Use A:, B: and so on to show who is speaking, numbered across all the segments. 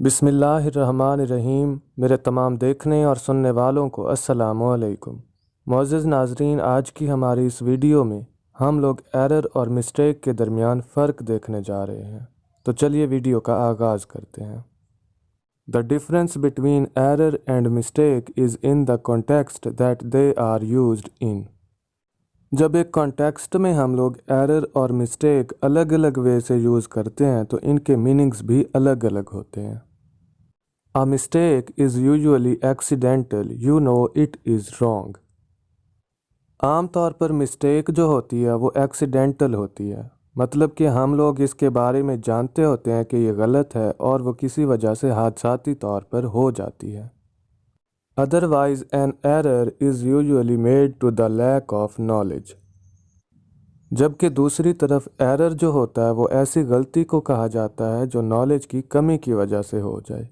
A: बिस्मिल्लाहिर्रहमानिर्रहीम। मेरे तमाम देखने और सुनने वालों को अस्सलामु अलैकुम। मुअज़्ज़िज़ नाज़रीन, आज की हमारी इस वीडियो में हम लोग एरर और मिस्टेक के दरमियान फ़र्क देखने जा रहे हैं। तो चलिए वीडियो का आगाज़ करते हैं। The difference between error and mistake is in the context that they are used in. जब एक कॉन्टेक्स्ट में हम लोग एरर और मिस्टेक अलग अलग वे से यूज़ करते हैं तो इनके मीनिंग्स भी अलग अलग होते हैं। A mistake is usually accidental, you know it is wrong. आम तौर पर मिस्टेक जो होती है वो एक्सीडेंटल होती है, मतलब कि हम लोग इसके बारे में जानते होते हैं कि ये गलत है और वो किसी वजह से हादसाती तौर पर हो जाती है। Otherwise, an error is usually made to the lack of knowledge. जबकि दूसरी तरफ एरर जो होता है वो ऐसी गलती को कहा जाता है जो नॉलेज की कमी की वजह से हो जाए,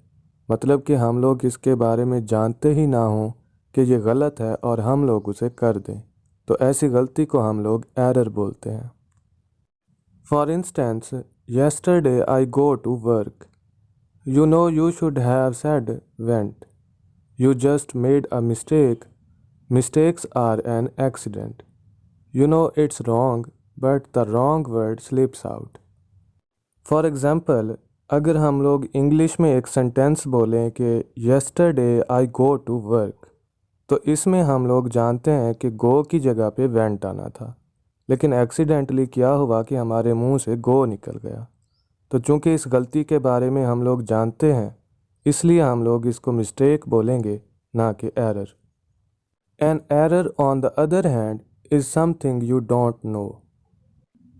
A: मतलब कि हम लोग इसके बारे में जानते ही ना हों कि ये गलत है और हम लोग उसे कर दें, तो ऐसी गलती को हम लोग एरर बोलते हैं। For instance, yesterday I go to work. You know you should have said went. You just made a mistake. Mistakes are an accident. You know it's wrong, but the wrong word slips out. For example, अगर हम लोग English में एक sentence बोलें कि yesterday I go to work, तो इसमें हम लोग जानते हैं कि गो की जगह पे वेंट आना था, लेकिन एक्सीडेंटली क्या हुआ कि हमारे मुंह से गो निकल गया। तो चूंकि इस गलती के बारे में हम लोग जानते हैं, इसलिए हम लोग इसको मिस्टेक बोलेंगे, ना कि error. An error on the other hand is something you don't know.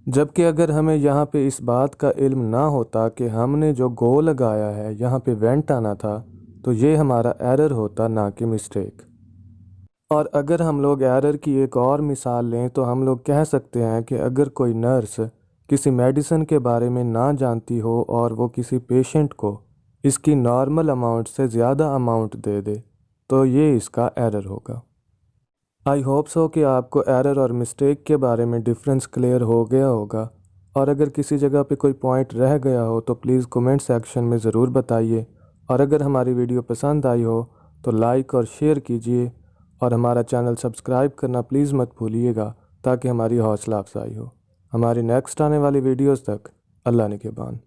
A: जबकि अगर हमें यहाँ पे इस बात का इल्म ना होता कि हमने जो गो लगाया है यहाँ पे वेंट आना था, तो ये हमारा एरर होता, ना कि मिस्टेक। और अगर हम लोग एरर की एक और मिसाल लें तो हम लोग कह सकते हैं कि अगर कोई नर्स किसी मेडिसिन के बारे में ना जानती हो और वो किसी पेशेंट को इसकी नॉर्मल अमाउंट से ज़्यादा अमाउंट दे दे, तो ये इसका एरर होगा। आई होप सो कि आपको एरर और मिस्टेक के बारे में डिफरेंस क्लियर हो गया होगा, और अगर किसी जगह पे कोई पॉइंट रह गया हो तो प्लीज़ कमेंट सेक्शन में ज़रूर बताइए। और अगर हमारी वीडियो पसंद आई हो तो लाइक और शेयर कीजिए, और हमारा चैनल सब्सक्राइब करना प्लीज़ मत भूलिएगा ताकि हमारी हौसला अफजाई हो। हमारी नेक्स्ट आने वाली वीडियोज़ तक अल्लाह निगहबान।